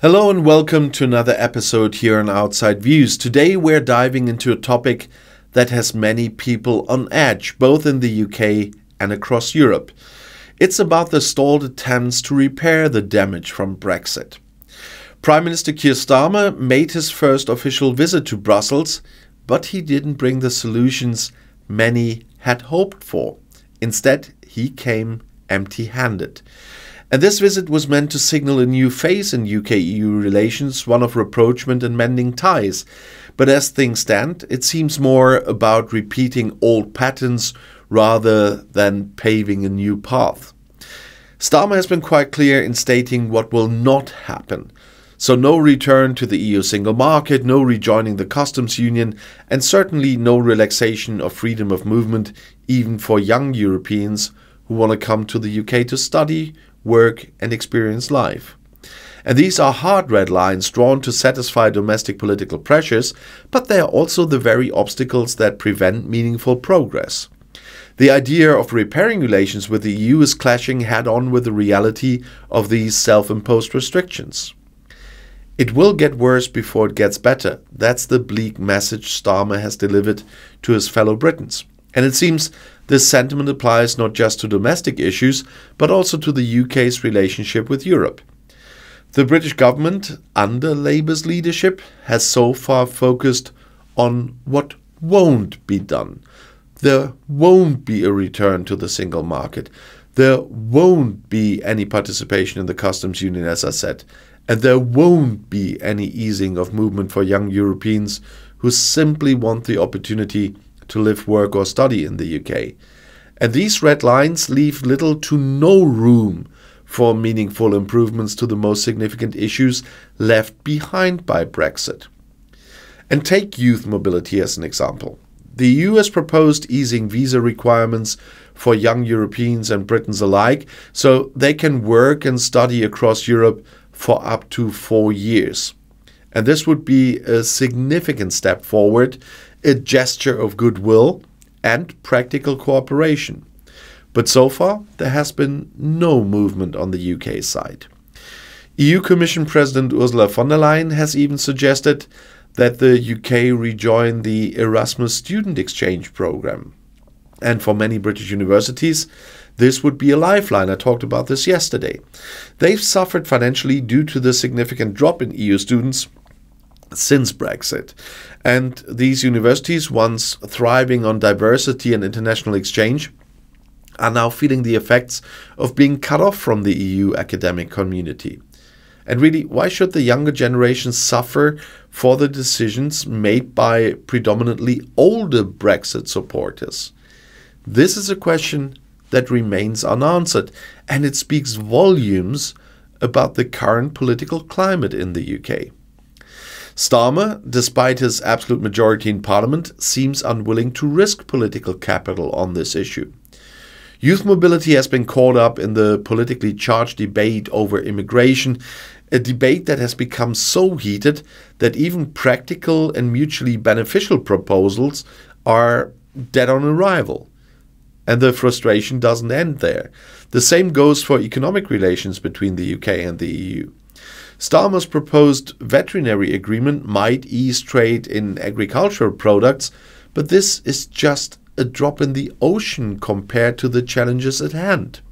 Hello and welcome to another episode here on Outside Views. Today we're diving into a topic that has many people on edge, both in the UK and across Europe. It's about the stalled attempts to repair the damage from Brexit. Prime Minister Keir Starmer made his first official visit to Brussels, but he didn't bring the solutions many had hoped for. Instead, he came empty-handed. And this visit was meant to signal a new phase in UK-EU relations, one of rapprochement and mending ties. But as things stand, it seems more about repeating old patterns rather than paving a new path. Starmer has been quite clear in stating what will not happen. So no return to the EU single market, no rejoining the customs union, and certainly no relaxation of freedom of movement, even for young Europeans who want to come to the UK to study, work and experience life. And these are hard red lines drawn to satisfy domestic political pressures, but they are also the very obstacles that prevent meaningful progress. The idea of repairing relations with the EU is clashing head-on with the reality of these self-imposed restrictions. It will get worse before it gets better. That's the bleak message Starmer has delivered to his fellow Britons. And it seems this sentiment applies not just to domestic issues, but also to the UK's relationship with Europe. The British government, under Labour's leadership, has so far focused on what won't be done. There won't be a return to the single market. There won't be any participation in the customs union, as I said. And there won't be any easing of movement for young Europeans who simply want the opportunity to live, work or study in the UK. And these red lines leave little to no room for meaningful improvements to the most significant issues left behind by Brexit. And take youth mobility as an example. The EU has proposed easing visa requirements for young Europeans and Britons alike, so they can work and study across Europe for up to 4 years. And this would be a significant step forward, a gesture of goodwill and practical cooperation. But so far, there has been no movement on the UK side. EU Commission President Ursula von der Leyen has even suggested that the UK rejoin the Erasmus student exchange program. And for many British universities, this would be a lifeline. I talked about this yesterday. They've suffered financially due to the significant drop in EU students since Brexit. And these universities, once thriving on diversity and international exchange, are now feeling the effects of being cut off from the EU academic community. And really, why should the younger generation suffer for the decisions made by predominantly older Brexit supporters? This is a question that remains unanswered, and it speaks volumes about the current political climate in the UK. Starmer, despite his absolute majority in Parliament, seems unwilling to risk political capital on this issue. Youth mobility has been caught up in the politically charged debate over immigration, a debate that has become so heated that even practical and mutually beneficial proposals are dead on arrival. And the frustration doesn't end there. The same goes for economic relations between the UK and the EU. Starmer's proposed veterinary agreement might ease trade in agricultural products, but this is just a drop in the ocean compared to the challenges at hand.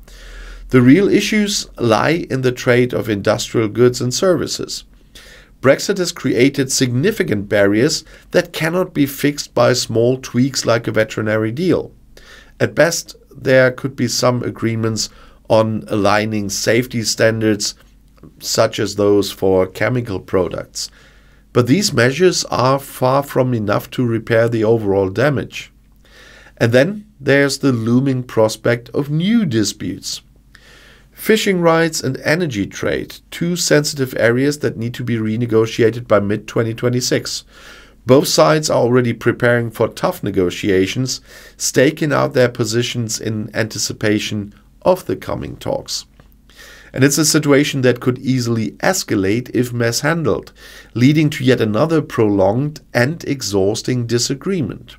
The real issues lie in the trade of industrial goods and services. Brexit has created significant barriers that cannot be fixed by small tweaks like a veterinary deal. At best, there could be some agreements on aligning safety standards, such as those for chemical products. But these measures are far from enough to repair the overall damage. And then there's the looming prospect of new disputes. Fishing rights and energy trade, two sensitive areas that need to be renegotiated by mid-2026. Both sides are already preparing for tough negotiations, staking out their positions in anticipation of the coming talks. And it's a situation that could easily escalate if mishandled, leading to yet another prolonged and exhausting disagreement.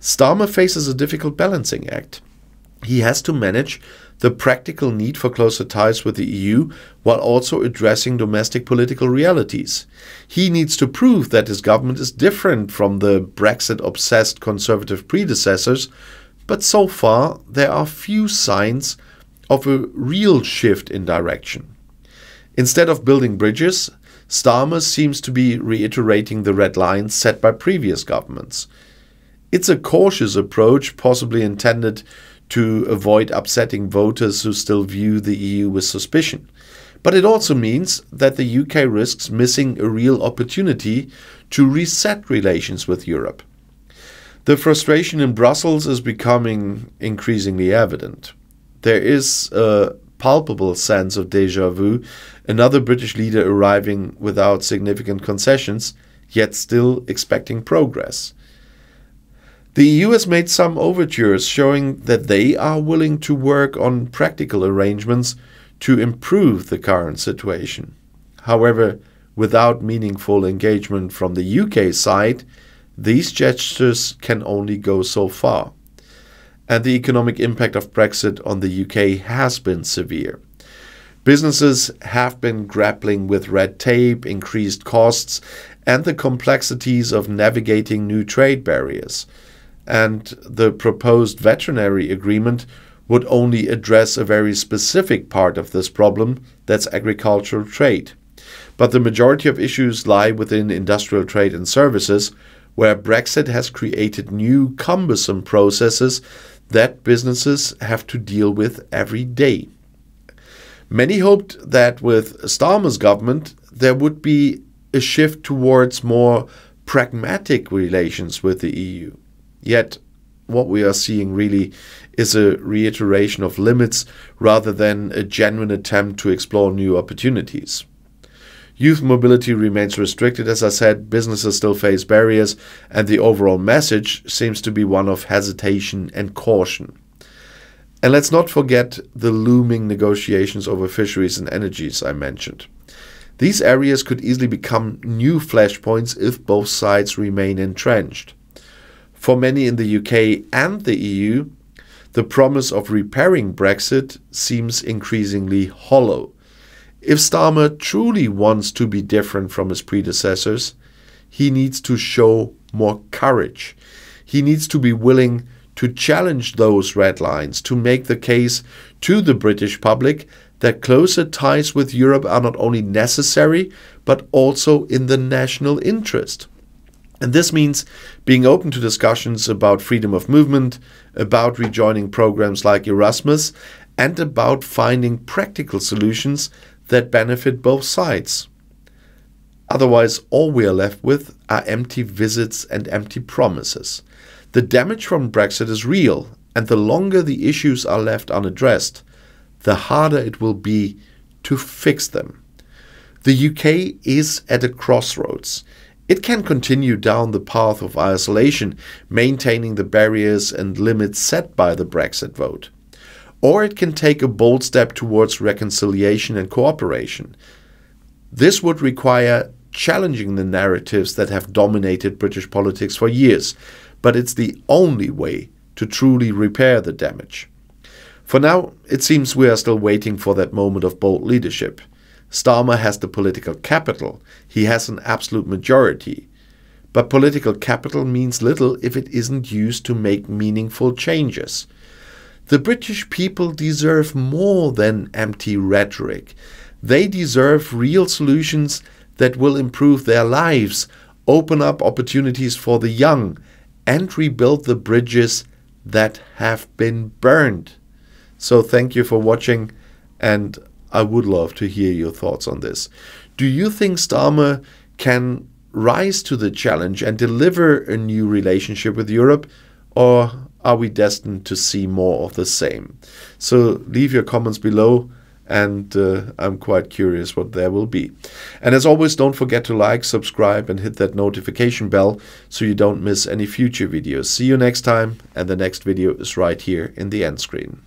Starmer faces a difficult balancing act. He has to manage the practical need for closer ties with the EU while also addressing domestic political realities. He needs to prove that his government is different from the Brexit-obsessed Conservative predecessors, but so far there are few signs of a real shift in direction. Instead of building bridges, Starmer seems to be reiterating the red lines set by previous governments. It's a cautious approach, possibly intended to avoid upsetting voters who still view the EU with suspicion. But it also means that the UK risks missing a real opportunity to reset relations with Europe. The frustration in Brussels is becoming increasingly evident. There is a palpable sense of déjà vu, another British leader arriving without significant concessions, yet still expecting progress. The EU has made some overtures showing that they are willing to work on practical arrangements to improve the current situation. However, without meaningful engagement from the UK side, these gestures can only go so far. And the economic impact of Brexit on the UK has been severe. Businesses have been grappling with red tape, increased costs, and the complexities of navigating new trade barriers. And the proposed veterinary agreement would only address a very specific part of this problem, that's agricultural trade. But the majority of issues lie within industrial trade and services, where Brexit has created new cumbersome processes that businesses have to deal with every day. Many hoped that with Starmer's government there would be a shift towards more pragmatic relations with the EU. Yet, what we are seeing really is a reiteration of limits rather than a genuine attempt to explore new opportunities. Youth mobility remains restricted, as I said, businesses still face barriers, and the overall message seems to be one of hesitation and caution. And let's not forget the looming negotiations over fisheries and energies I mentioned. These areas could easily become new flashpoints if both sides remain entrenched. For many in the UK and the EU, the promise of repairing Brexit seems increasingly hollow. If Starmer truly wants to be different from his predecessors, he needs to show more courage. He needs to be willing to challenge those red lines, to make the case to the British public that closer ties with Europe are not only necessary, but also in the national interest. And this means being open to discussions about freedom of movement, about rejoining programs like Erasmus, and about finding practical solutions that benefit both sides. Otherwise, all we are left with are empty visits and empty promises. The damage from Brexit is real, and the longer the issues are left unaddressed, the harder it will be to fix them. The UK is at a crossroads. It can continue down the path of isolation, maintaining the barriers and limits set by the Brexit vote. Or it can take a bold step towards reconciliation and cooperation. This would require challenging the narratives that have dominated British politics for years, but it's the only way to truly repair the damage. For now, it seems we are still waiting for that moment of bold leadership. Starmer has the political capital. He has an absolute majority. But political capital means little if it isn't used to make meaningful changes. The British people deserve more than empty rhetoric. They deserve real solutions that will improve their lives, open up opportunities for the young, and rebuild the bridges that have been burned. So thank you for watching, and I would love to hear your thoughts on this. Do you think Starmer can rise to the challenge and deliver a new relationship with Europe, or are we destined to see more of the same? So leave your comments below, and I'm quite curious what there will be. And as always, don't forget to like, subscribe, and hit that notification bell so you don't miss any future videos. See you next time, and the next video is right here in the end screen.